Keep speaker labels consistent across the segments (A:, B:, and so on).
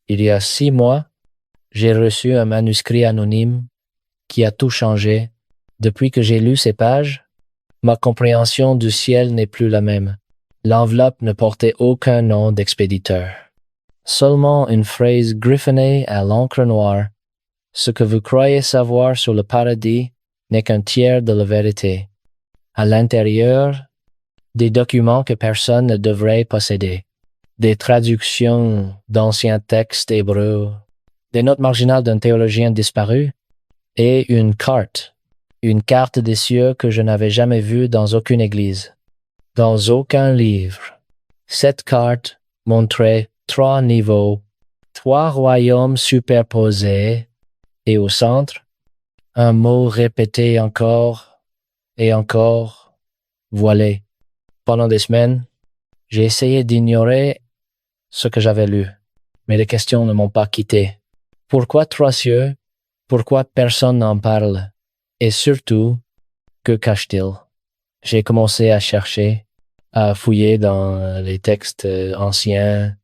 A: Il y a 6 mois, j'ai reçu un manuscrit anonyme qui a tout changé. Depuis que j'ai lu ces pages, ma compréhension du ciel n'est plus la même. L'enveloppe ne portait aucun nom d'expéditeur. Seulement une phrase griffonnée à l'encre noire. Ce que vous croyez savoir sur le paradis n'est qu'un tiers de la vérité. À l'intérieur, des documents que personne ne devrait posséder. Des traductions d'anciens textes hébreux, des notes marginales d'un théologien disparu, et une carte des cieux que je n'avais jamais vue dans aucune église, dans aucun livre. Cette carte montrait 3 niveaux, 3 royaumes superposés, et au centre, un mot répété encore et encore, voilé. Pendant des semaines, j'ai essayé d'ignorer ce que j'avais lu, mais les questions ne m'ont pas quitté. Pourquoi 3 cieux? Pourquoi personne n'en parle? Et surtout, que cache-t-il? J'ai commencé à chercher, à fouiller dans les textes anciens,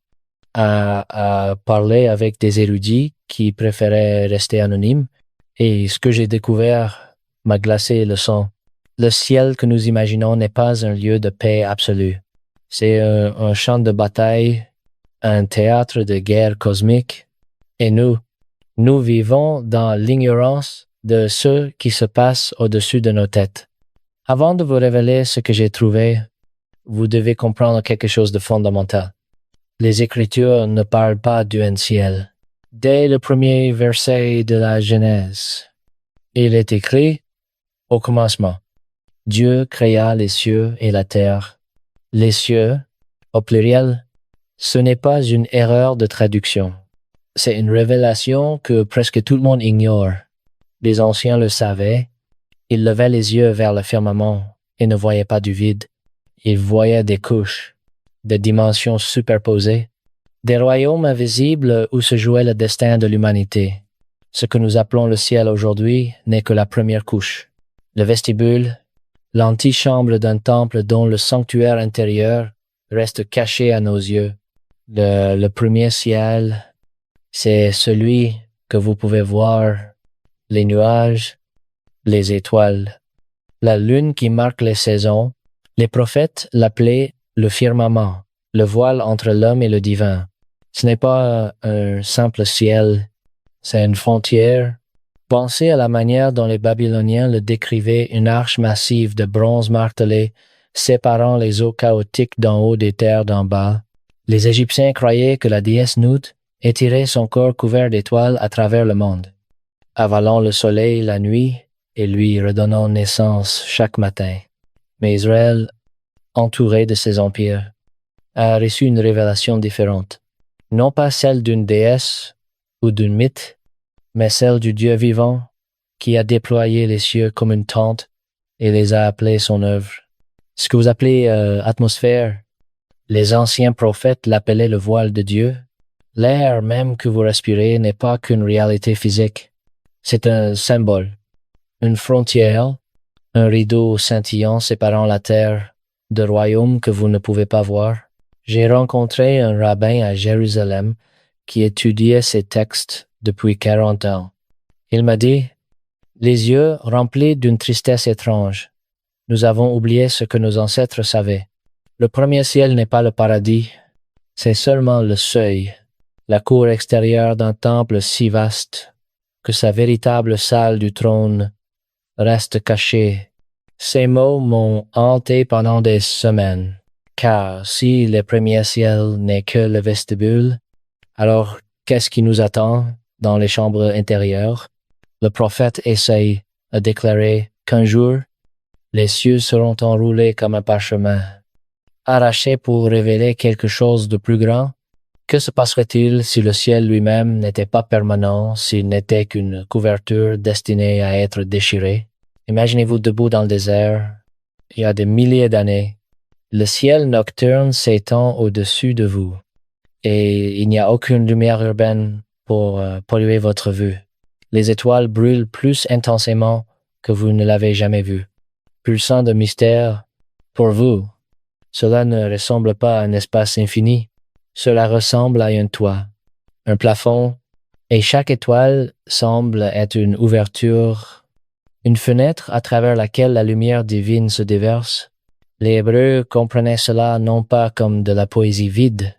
A: à parler avec des érudits qui préféraient rester anonymes, et ce que j'ai découvert m'a glacé le sang. Le ciel que nous imaginons n'est pas un lieu de paix absolue. C'est un champ de bataille, un théâtre de guerre cosmique, et nous vivons dans l'ignorance de ce qui se passe au-dessus de nos têtes. Avant de vous révéler ce que j'ai trouvé, vous devez comprendre quelque chose de fondamental. Les Écritures ne parlent pas d'un ciel. Dès le premier verset de la Genèse, il est écrit, au commencement, Dieu créa les cieux et la terre. Les cieux, au pluriel, ce n'est pas une erreur de traduction. C'est une révélation que presque tout le monde ignore. Les anciens le savaient. Ils levaient les yeux vers le firmament et ne voyaient pas du vide. Ils voyaient des couches, des dimensions superposées, des royaumes invisibles où se jouait le destin de l'humanité. Ce que nous appelons le ciel aujourd'hui n'est que la première couche. Le vestibule, l'antichambre d'un temple dont le sanctuaire intérieur reste caché à nos yeux. Le premier ciel, c'est celui que vous pouvez voir, les nuages, les étoiles, la lune qui marque les saisons. Les prophètes l'appelaient le firmament, le voile entre l'homme et le divin. Ce n'est pas un simple ciel, c'est une frontière. Pensez à la manière dont les Babyloniens le décrivaient, une arche massive de bronze martelé, séparant les eaux chaotiques d'en haut des terres d'en bas. Les Égyptiens croyaient que la déesse Nut étirait son corps couvert d'étoiles à travers le monde, avalant le soleil la nuit et lui redonnant naissance chaque matin. Mais Israël, entouré de ses empires, a reçu une révélation différente. Non pas celle d'une déesse ou d'un mythe, mais celle du Dieu vivant qui a déployé les cieux comme une tente et les a appelés son œuvre. Ce que vous appelez atmosphère, les anciens prophètes l'appelaient le voile de Dieu. L'air même que vous respirez n'est pas qu'une réalité physique. C'est un symbole, une frontière, un rideau scintillant séparant la terre de royaumes que vous ne pouvez pas voir. J'ai rencontré un rabbin à Jérusalem qui étudiait ces textes depuis 40 ans. Il m'a dit, les yeux remplis d'une tristesse étrange. Nous avons oublié ce que nos ancêtres savaient. Le premier ciel n'est pas le paradis, c'est seulement le seuil, la cour extérieure d'un temple si vaste que sa véritable salle du trône reste cachée. Ces mots m'ont hanté pendant des semaines, car si le premier ciel n'est que le vestibule, alors qu'est-ce qui nous attend dans les chambres intérieures? Le prophète essaye de déclarer qu'un jour, les cieux seront enroulés comme un parchemin, arrachés pour révéler quelque chose de plus grand. Que se passerait-il si le ciel lui-même n'était pas permanent, s'il n'était qu'une couverture destinée à être déchirée? Imaginez-vous debout dans le désert, il y a des milliers d'années. Le ciel nocturne s'étend au-dessus de vous, et il n'y a aucune lumière urbaine pour polluer votre vue. Les étoiles brûlent plus intensément que vous ne l'avez jamais vu. Pulsant de mystère, pour vous, cela ne ressemble pas à un espace infini. Cela ressemble à un toit, un plafond, et chaque étoile semble être une ouverture, une fenêtre à travers laquelle la lumière divine se déverse. Les Hébreux comprenaient cela non pas comme de la poésie vide,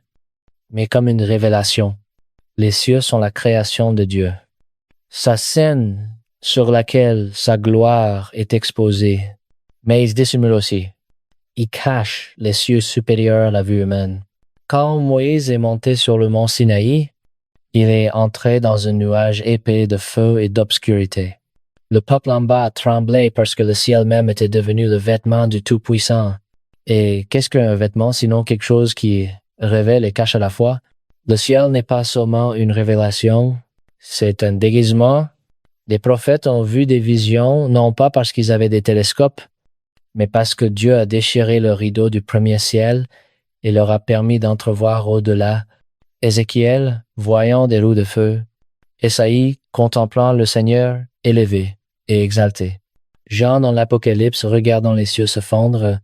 A: mais comme une révélation. Les cieux sont la création de Dieu. Sa scène sur laquelle sa gloire est exposée, mais il se dissimule aussi. Il cache les cieux supérieurs à la vue humaine. Quand Moïse est monté sur le mont Sinaï, il est entré dans un nuage épais de feu et d'obscurité. Le peuple en bas tremblait parce que le ciel même était devenu le vêtement du Tout-Puissant. Et qu'est-ce qu'un vêtement sinon quelque chose qui révèle et cache à la fois? Le ciel n'est pas seulement une révélation, c'est un déguisement. Les prophètes ont vu des visions, non pas parce qu'ils avaient des télescopes, mais parce que Dieu a déchiré le rideau du premier ciel et leur a permis d'entrevoir au-delà. Ézéchiel, voyant des roues de feu. Ésaïe, contemplant le Seigneur élevé et exalté. Jean dans l'Apocalypse, regardant les cieux se fondre.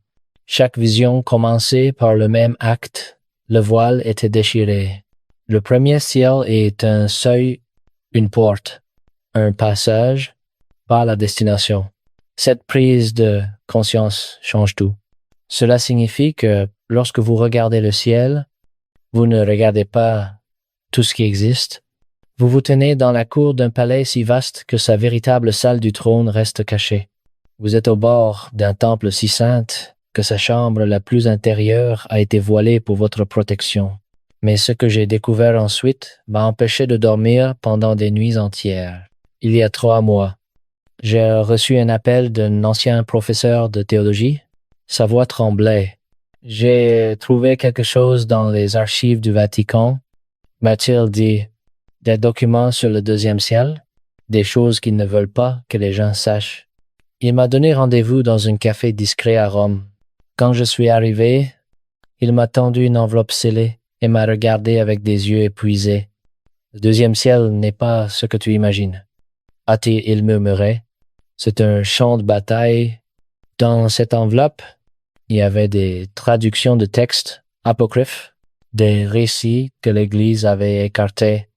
A: Chaque vision commençait par le même acte. Le voile était déchiré. Le premier ciel est un seuil, une porte, un passage, pas la destination. Cette prise de conscience change tout. Cela signifie que lorsque vous regardez le ciel, vous ne regardez pas tout ce qui existe. Vous vous tenez dans la cour d'un palais si vaste que sa véritable salle du trône reste cachée. Vous êtes au bord d'un temple si sainte que sa chambre la plus intérieure a été voilée pour votre protection. Mais ce que j'ai découvert ensuite m'a empêché de dormir pendant des nuits entières. Il y a 3 mois, j'ai reçu un appel d'un ancien professeur de théologie. Sa voix tremblait. J'ai trouvé quelque chose dans les archives du Vatican. M'a-t-il dit, des documents sur le deuxième ciel, des choses qu'ils ne veulent pas que les gens sachent. Il m'a donné rendez-vous dans un café discret à Rome. Quand je suis arrivé, il m'a tendu une enveloppe scellée et m'a regardé avec des yeux épuisés. Le deuxième ciel n'est pas ce que tu imagines. A-t-il murmurait. C'est un champ de bataille. Dans cette enveloppe, il y avait des traductions de textes apocryphes, des récits que l'Église avait écartés,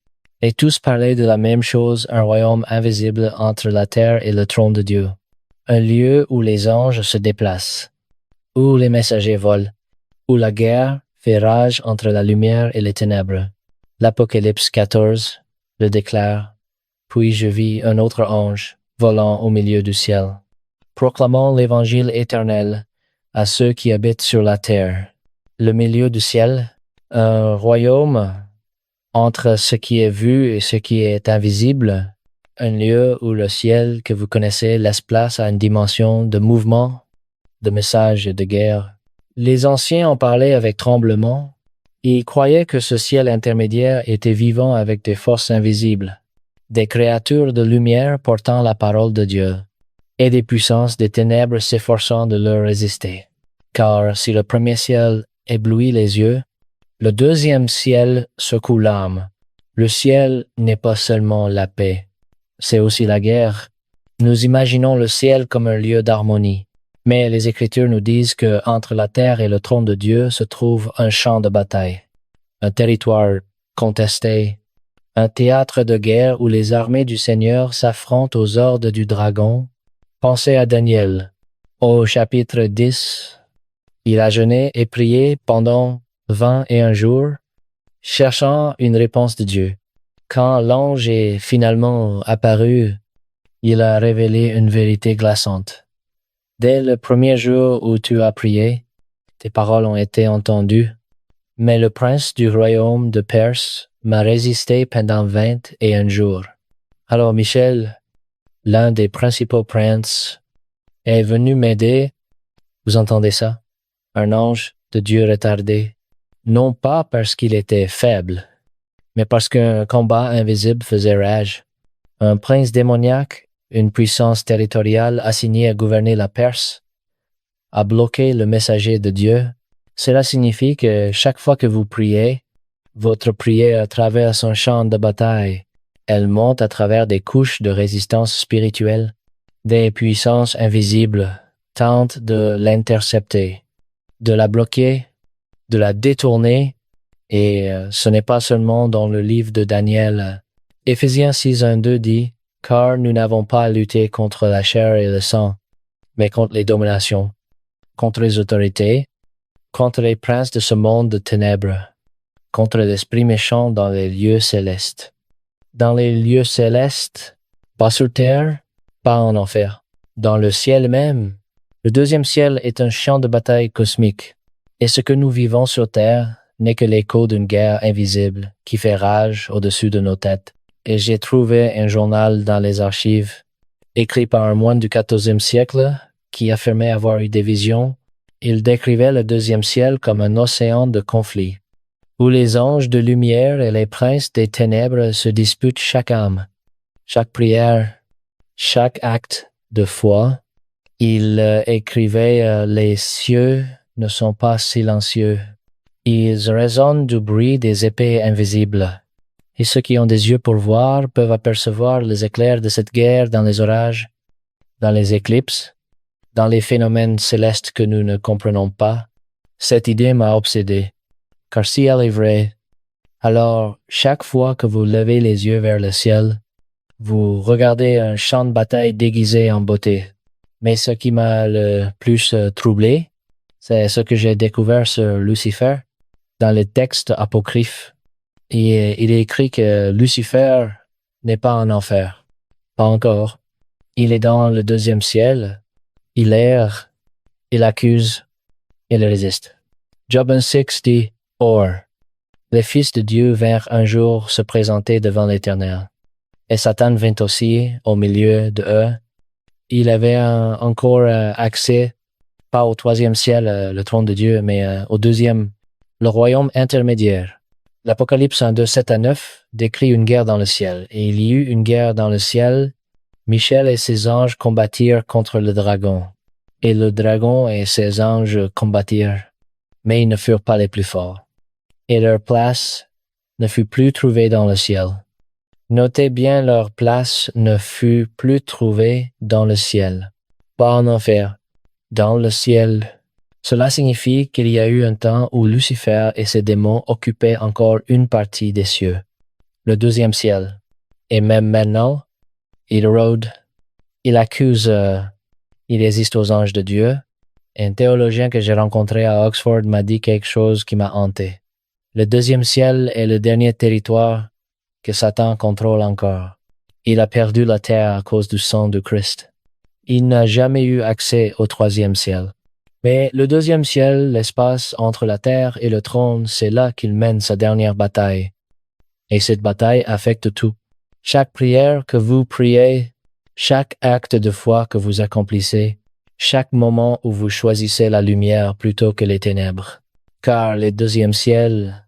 A: et tous parlaient de la même chose, un royaume invisible entre la terre et le trône de Dieu, un lieu où les anges se déplacent, où les messagers volent, où la guerre fait rage entre la lumière et les ténèbres. L'Apocalypse 14 le déclare, puis je vis un autre ange volant au milieu du ciel, proclamant l'évangile éternel à ceux qui habitent sur la terre. Le milieu du ciel, un royaume entre ce qui est vu et ce qui est invisible, un lieu où le ciel que vous connaissez laisse place à une dimension de mouvement, de message et de guerre. Les anciens en parlaient avec tremblement et ils croyaient que ce ciel intermédiaire était vivant avec des forces invisibles, des créatures de lumière portant la parole de Dieu, et des puissances des ténèbres s'efforçant de leur résister. Car si le premier ciel éblouit les yeux, le deuxième ciel secoue l'âme. Le ciel n'est pas seulement la paix, c'est aussi la guerre. Nous imaginons le ciel comme un lieu d'harmonie, mais les Écritures nous disent que entre la terre et le trône de Dieu se trouve un champ de bataille, un territoire contesté, un théâtre de guerre où les armées du Seigneur s'affrontent aux ordres du dragon. Pensez à Daniel. Au chapitre 10, il a jeûné et prié pendant 21 jours, cherchant une réponse de Dieu. Quand l'ange est finalement apparu, il a révélé une vérité glaçante. Dès le premier jour où tu as prié, tes paroles ont été entendues, mais le prince du royaume de Perse m'a résisté pendant 21 jours. Alors Michel, l'un des principaux princes, est venu m'aider. Vous entendez ça? Un ange de Dieu retardé. Non pas parce qu'il était faible, mais parce qu'un combat invisible faisait rage. Un prince démoniaque, une puissance territoriale assignée à gouverner la Perse, a bloqué le messager de Dieu. Cela signifie que chaque fois que vous priez, votre prière traverse un champ de bataille. Elle monte à travers des couches de résistance spirituelle. Des puissances invisibles tentent de l'intercepter, de la bloquer, de la détourner Et ce n'est pas seulement dans le livre de Daniel. Éphésiens 6:1-2 dit « Car nous n'avons pas à lutter contre la chair et le sang, mais contre les dominations, contre les autorités, contre les princes de ce monde de ténèbres, contre l'esprit méchant dans les lieux célestes. » Dans les lieux célestes, pas sur terre, pas en enfer. Dans le ciel même, le deuxième ciel est un champ de bataille cosmique. Et ce que nous vivons sur terre n'est que l'écho d'une guerre invisible qui fait rage au-dessus de nos têtes. Et j'ai trouvé un journal dans les archives, écrit par un moine du XIVe siècle, qui affirmait avoir eu des visions. Il décrivait le deuxième ciel comme un océan de conflits, où les anges de lumière et les princes des ténèbres se disputent chaque âme, chaque prière, chaque acte de foi. Il écrivait les cieux ne sont pas silencieux. Ils résonnent du bruit des épées invisibles. Et ceux qui ont des yeux pour voir peuvent apercevoir les éclairs de cette guerre dans les orages, dans les éclipses, dans les phénomènes célestes que nous ne comprenons pas. Cette idée m'a obsédé. Car si elle est vraie, alors chaque fois que vous levez les yeux vers le ciel, vous regardez un champ de bataille déguisé en beauté. Mais ce qui m'a le plus troublé, c'est ce que j'ai découvert sur Lucifer dans les textes apocryphes. Et il est écrit que Lucifer n'est pas en enfer. Pas encore. Il est dans le deuxième ciel. Il erre, il accuse, il résiste. Job 1:6 dit « Or, les fils de Dieu vinrent un jour se présenter devant l'Éternel. Et Satan vint aussi au milieu de eux. Il avait encore accès, pas au troisième ciel, le trône de Dieu, mais au deuxième, le royaume intermédiaire. » L'Apocalypse 1:2-7-9 décrit une guerre dans le ciel. Et il y eut une guerre dans le ciel. Michel et ses anges combattirent contre le dragon. Et le dragon et ses anges combattirent. Mais ils ne furent pas les plus forts. Et leur place ne fut plus trouvée dans le ciel. Notez bien, leur place ne fut plus trouvée dans le ciel. Pas en enfer, dans le ciel. Cela signifie qu'il y a eu un temps où Lucifer et ses démons occupaient encore une partie des cieux, le deuxième ciel. Et même maintenant, il rôde, il accuse, il résiste aux anges de Dieu. Un théologien que j'ai rencontré à Oxford m'a dit quelque chose qui m'a hanté. Le deuxième ciel est le dernier territoire que Satan contrôle encore. Il a perdu la terre à cause du sang de Christ. Il n'a jamais eu accès au troisième ciel. Mais le deuxième ciel, l'espace entre la terre et le trône, c'est là qu'il mène sa dernière bataille. Et cette bataille affecte tout. Chaque prière que vous priez, chaque acte de foi que vous accomplissez, chaque moment où vous choisissez la lumière plutôt que les ténèbres. Car le deuxième ciel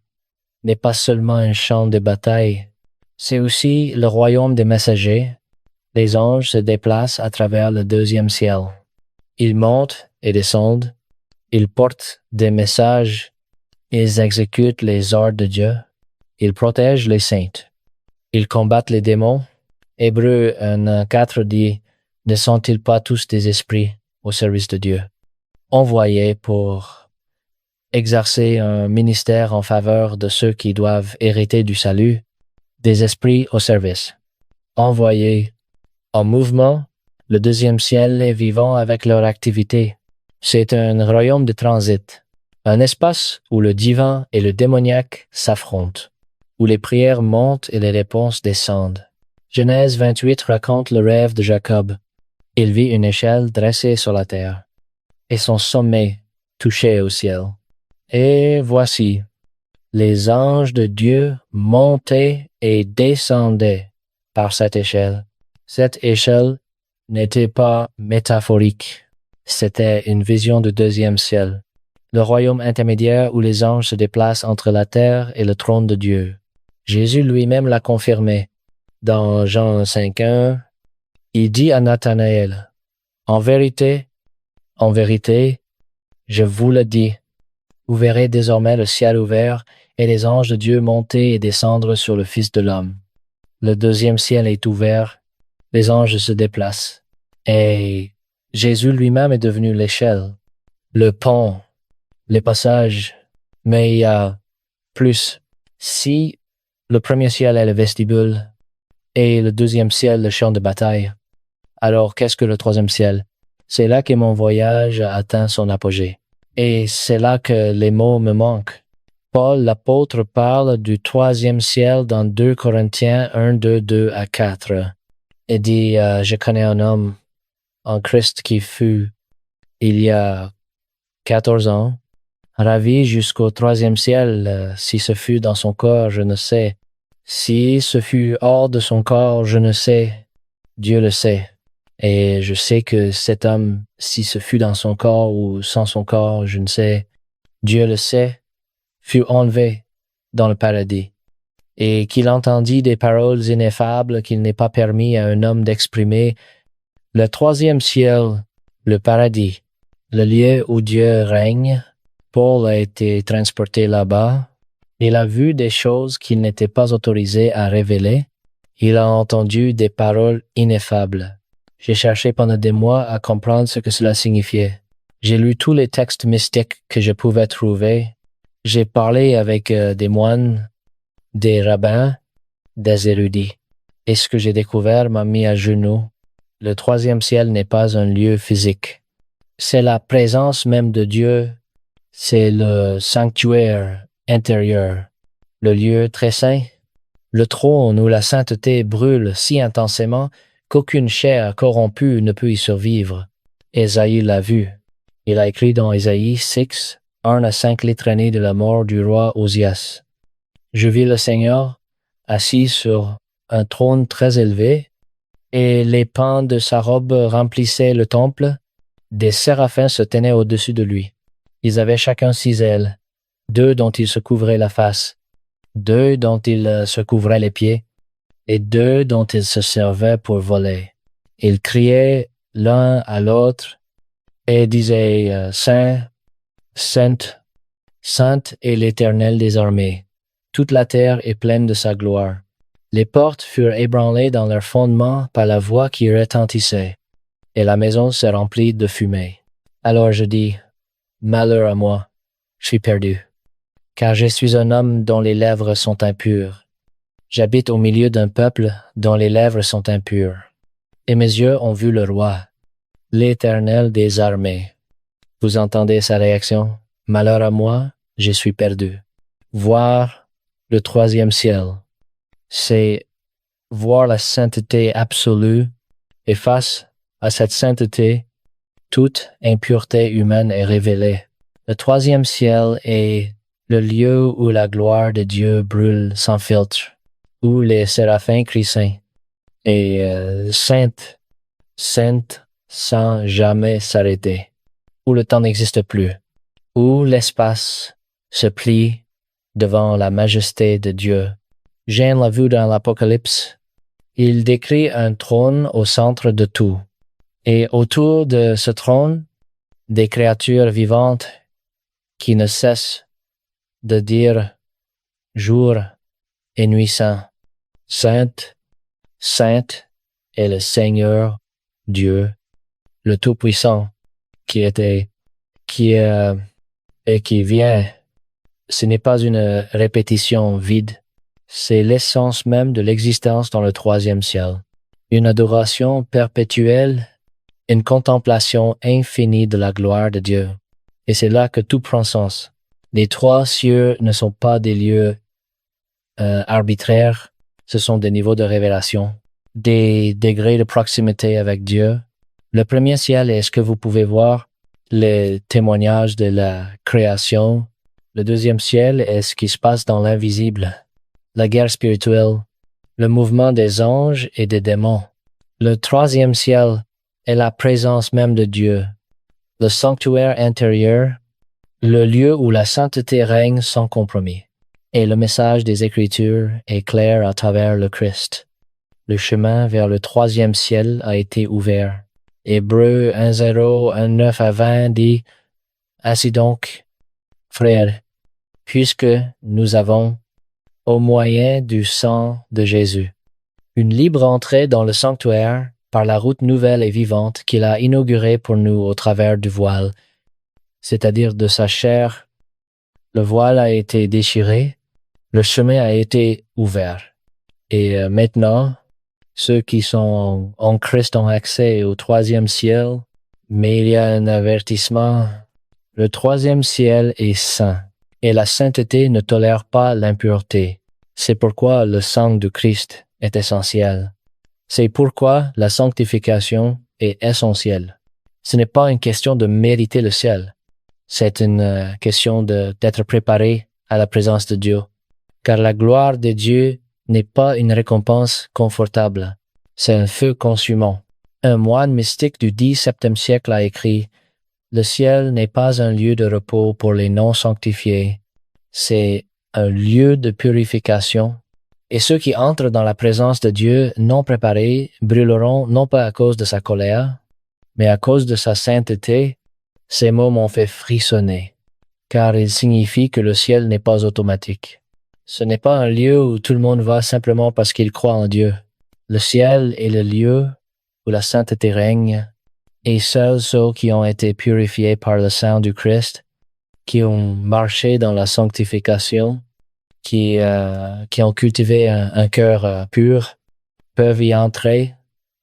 A: n'est pas seulement un champ de bataille, c'est aussi le royaume des messagers. Les anges se déplacent à travers le deuxième ciel. Ils montent et descendent, ils portent des messages, ils exécutent les ordres de Dieu, ils protègent les saints, ils combattent les démons. Hébreux 1:4 dit « Ne sont-ils pas tous des esprits au service de Dieu, envoyés pour exercer un ministère en faveur de ceux qui doivent hériter du salut, des esprits au service, envoyés en mouvement. Le deuxième ciel est vivant avec leur activité. C'est un royaume de transit, un espace où le divin et le démoniaque s'affrontent, où les prières montent et les réponses descendent. Genèse 28 raconte le rêve de Jacob. Il vit une échelle dressée sur la terre, et son sommet touché au ciel. Et voici, les anges de Dieu montaient et descendaient par cette échelle. Cette échelle n'était pas métaphorique, c'était une vision du deuxième ciel, le royaume intermédiaire où les anges se déplacent entre la terre et le trône de Dieu. Jésus lui-même l'a confirmé. Dans Jean 5:1, il dit à Nathanaël, « En vérité, je vous le dis, vous verrez désormais le ciel ouvert et les anges de Dieu monter et descendre sur le Fils de l'homme. » Le deuxième ciel est ouvert, les anges se déplacent, et Jésus lui-même est devenu l'échelle, le pont, les passages, mais il y a plus. Si le premier ciel est le vestibule et le deuxième ciel le champ de bataille, alors qu'est-ce que le troisième ciel? C'est là que mon voyage a atteint son apogée. Et c'est là que les mots me manquent. Paul l'apôtre parle du troisième ciel dans 2 Corinthiens 1, 2, 2 à 4 et dit, je connais un homme en Christ qui fut, il y a 14 ans, ravi jusqu'au troisième ciel. Si ce fut dans son corps, je ne sais. Si ce fut hors de son corps, je ne sais. Dieu le sait. Et je sais que cet homme, si ce fut dans son corps ou sans son corps, je ne sais. Dieu le sait, fut enlevé dans le paradis, et qu'il entendit des paroles ineffables qu'il n'est pas permis à un homme d'exprimer. Le troisième ciel, le paradis, le lieu où Dieu règne, Paul a été transporté là-bas. Il a vu des choses qu'il n'était pas autorisé à révéler. Il a entendu des paroles ineffables. J'ai cherché pendant des mois à comprendre ce que cela signifiait. J'ai lu tous les textes mystiques que je pouvais trouver. J'ai parlé avec des moines, des rabbins, des érudits. Et ce que j'ai découvert m'a mis à genoux. Le troisième ciel n'est pas un lieu physique. C'est la présence même de Dieu. C'est le sanctuaire intérieur, le lieu très saint, le trône où la sainteté brûle si intensément qu'aucune chair corrompue ne peut y survivre. Ésaïe l'a vu. Il a écrit dans Ésaïe 6, 1 à 5 les traînées de la mort du roi Osias. Je vis le Seigneur assis sur un trône très élevé, et les pans de sa robe remplissaient le temple. Des séraphins se tenaient au-dessus de lui. Ils avaient chacun 6 ailes, 2 dont ils se couvraient la face, 2 dont ils se couvraient les pieds, et 2 dont ils se servaient pour voler. Ils criaient l'un à l'autre et disaient Saint, Sainte, Sainte est l'Éternel des armées. Toute la terre est pleine de sa gloire. Les portes furent ébranlées dans leur fondement par la voix qui retentissait, et la maison se remplit de fumée. Alors je dis, malheur à moi, je suis perdu, car je suis un homme dont les lèvres sont impures. J'habite au milieu d'un peuple dont les lèvres sont impures. Et mes yeux ont vu le roi, l'Éternel des armées. Vous entendez sa réaction? Malheur à moi, je suis perdu. Voir le troisième ciel, c'est voir la sainteté absolue, et face à cette sainteté, toute impureté humaine est révélée. Le troisième ciel est le lieu où la gloire de Dieu brûle sans filtre, où les séraphins crient saint, et sainte, sainte sans jamais s'arrêter, où le temps n'existe plus, où l'espace se plie devant la majesté de Dieu. Jean l'a vu dans l'Apocalypse. Il décrit un trône au centre de tout, et autour de ce trône, des créatures vivantes qui ne cessent de dire jour et nuit saint. Sainte, sainte est le Seigneur Dieu, le Tout-Puissant, qui est et qui vient. Ce n'est pas une répétition vide, c'est l'essence même de l'existence dans le troisième ciel. Une adoration perpétuelle, une contemplation infinie de la gloire de Dieu. Et c'est là que tout prend sens. Les 3 cieux ne sont pas des lieux arbitraires, ce sont des niveaux de révélation, des degrés de proximité avec Dieu. Le premier ciel est ce que vous pouvez voir, les témoignages de la création. Le deuxième ciel est ce qui se passe dans l'invisible, la guerre spirituelle, le mouvement des anges et des démons. Le troisième ciel est la présence même de Dieu, le sanctuaire intérieur, le lieu où la sainteté règne sans compromis. Et le message des Écritures est clair à travers le Christ. Le chemin vers le troisième ciel a été ouvert. Hébreux 1:0, 1:9 à 20 dit « Ainsi donc, frères, puisque nous avons, au moyen du sang de Jésus, une libre entrée dans le sanctuaire par la route nouvelle et vivante qu'il a inaugurée pour nous au travers du voile, c'est-à-dire de sa chair. Le voile a été déchiré, Le chemin a été ouvert. Et maintenant, ceux qui sont en Christ ont accès au troisième ciel, mais il y a un avertissement. Le troisième ciel est saint, et la sainteté ne tolère pas l'impureté. C'est pourquoi le sang de Christ est essentiel. C'est pourquoi la sanctification est essentielle. Ce n'est pas une question de mériter le ciel. C'est une question d'être préparé à la présence de Dieu. Car la gloire de Dieu n'est pas une récompense confortable. C'est un feu consumant. Un moine mystique du XVIIe siècle a écrit « Le ciel n'est pas un lieu de repos pour les non-sanctifiés. C'est un lieu de purification. Et ceux qui entrent dans la présence de Dieu non préparés brûleront non pas à cause de sa colère, mais à cause de sa sainteté. » Ces mots m'ont fait frissonner, car ils signifient que le ciel n'est pas automatique. Ce n'est pas un lieu où tout le monde va simplement parce qu'il croit en Dieu. Le ciel est le lieu où la sainteté règne, et seuls ceux qui ont été purifiés par le sang du Christ, qui ont marché dans la sanctification, qui ont cultivé un cœur pur, peuvent y entrer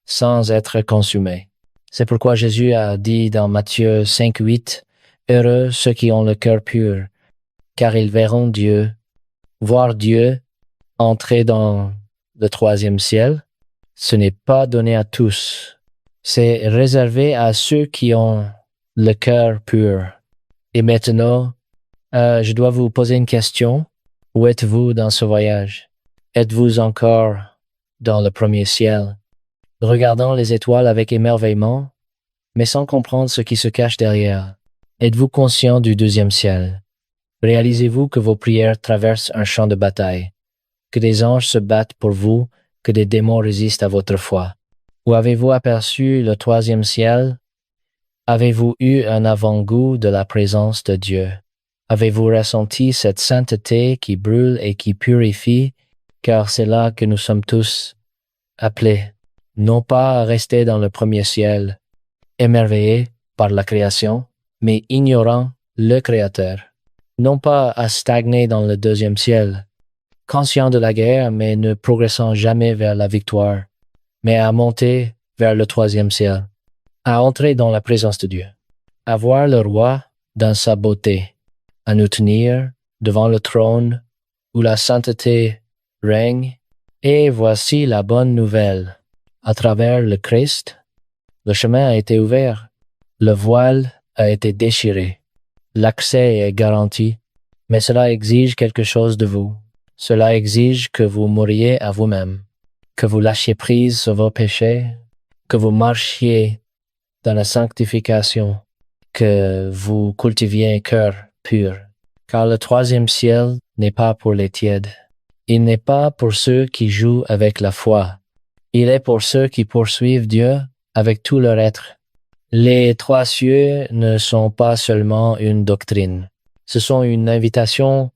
A: sans être consumés. C'est pourquoi Jésus a dit dans Matthieu 5:8, « Heureux ceux qui ont le cœur pur, car ils verront Dieu. » Voir Dieu entrer dans le troisième ciel, ce n'est pas donné à tous. C'est réservé à ceux qui ont le cœur pur. Et maintenant, je dois vous poser une question. Où êtes-vous dans ce voyage? Êtes-vous encore dans le premier ciel, regardant les étoiles avec émerveillement, mais sans comprendre ce qui se cache derrière? Êtes-vous conscient du deuxième ciel? Réalisez-vous que vos prières traversent un champ de bataille, que des anges se battent pour vous, que des démons résistent à votre foi? Ou avez-vous aperçu le troisième ciel? Avez-vous eu un avant-goût de la présence de Dieu? Avez-vous ressenti cette sainteté qui brûle et qui purifie, car c'est là que nous sommes tous appelés, non pas à rester dans le premier ciel, émerveillés par la création, mais ignorant le Créateur. Non pas à stagner dans le deuxième ciel, conscient de la guerre mais ne progressant jamais vers la victoire, mais à monter vers le troisième ciel, à entrer dans la présence de Dieu, à voir le roi dans sa beauté, à nous tenir devant le trône où la sainteté règne. Et voici la bonne nouvelle. À travers le Christ, le chemin a été ouvert, le voile a été déchiré. L'accès est garanti, mais cela exige quelque chose de vous. Cela exige que vous mouriez à vous-même, que vous lâchiez prise sur vos péchés, que vous marchiez dans la sanctification, que vous cultiviez un cœur pur. Car le troisième ciel n'est pas pour les tièdes. Il n'est pas pour ceux qui jouent avec la foi. Il est pour ceux qui poursuivent Dieu avec tout leur être. Les trois cieux ne sont pas seulement une doctrine. Ce sont une invitation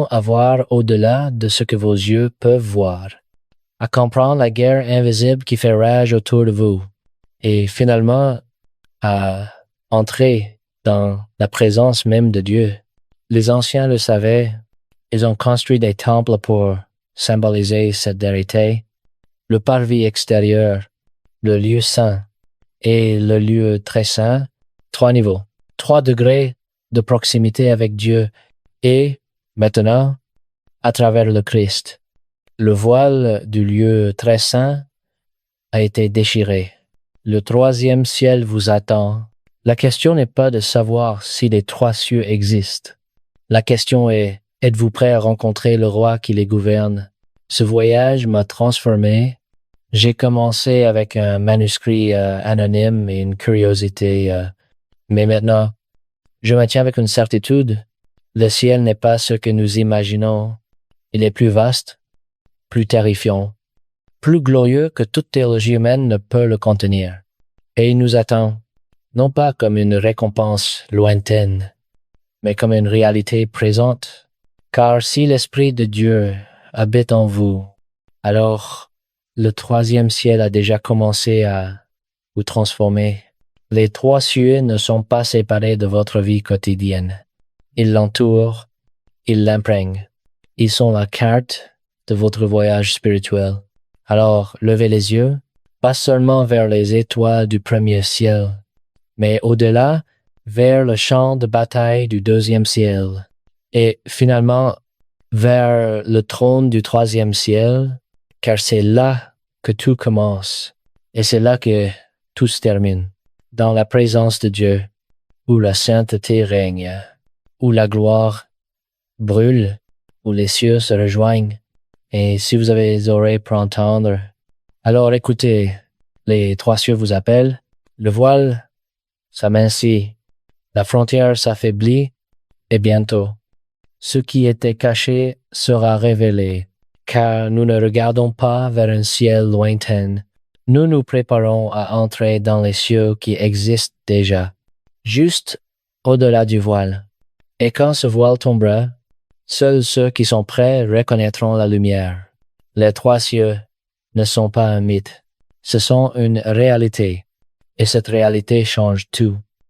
A: à voir au-delà de ce que vos yeux peuvent voir, à comprendre la guerre invisible qui fait rage autour de vous, et finalement à entrer dans la présence même de Dieu. Les anciens le savaient, ils ont construit des temples pour symboliser cette vérité. Le parvis extérieur, le lieu saint, et le lieu très saint, 3 niveaux, 3 degrés de proximité avec Dieu, et maintenant, à travers le Christ. Le voile du lieu très saint a été déchiré. Le troisième ciel vous attend. La question n'est pas de savoir si les 3 cieux existent. La question est, êtes-vous prêt à rencontrer le roi qui les gouverne? Ce voyage m'a transformé. J'ai commencé avec un manuscrit anonyme et une curiosité, mais maintenant, je me tiens avec une certitude. Le ciel n'est pas ce que nous imaginons. Il est plus vaste, plus terrifiant, plus glorieux que toute théologie humaine ne peut le contenir. Et il nous attend, non pas comme une récompense lointaine, mais comme une réalité présente. Car si l'Esprit de Dieu habite en vous, alors le troisième ciel a déjà commencé à vous transformer. Les 3 cieux ne sont pas séparés de votre vie quotidienne. Ils l'entourent, ils l'imprègnent, Ils sont la carte de votre voyage spirituel. Alors, levez les yeux, pas seulement vers les étoiles du premier ciel, mais au-delà, vers le champ de bataille du deuxième ciel. Et finalement, vers le trône du troisième ciel, car c'est là que tout commence. Et c'est là que tout se termine. Dans la présence de Dieu, où la sainteté règne, où la gloire brûle, où les cieux se rejoignent. Et si vous avez les oreilles pour entendre, alors écoutez, les trois cieux vous appellent, le voile s'amincit, la frontière s'affaiblit, et bientôt, ce qui était caché sera révélé, car nous ne regardons pas vers un ciel lointain. Nous nous préparons à entrer dans les cieux qui existent déjà, juste au-delà du voile. Et quand ce voile tombera, seuls ceux qui sont prêts reconnaîtront la lumière. Les trois cieux ne sont pas un mythe, ce sont une réalité, et cette réalité change tout.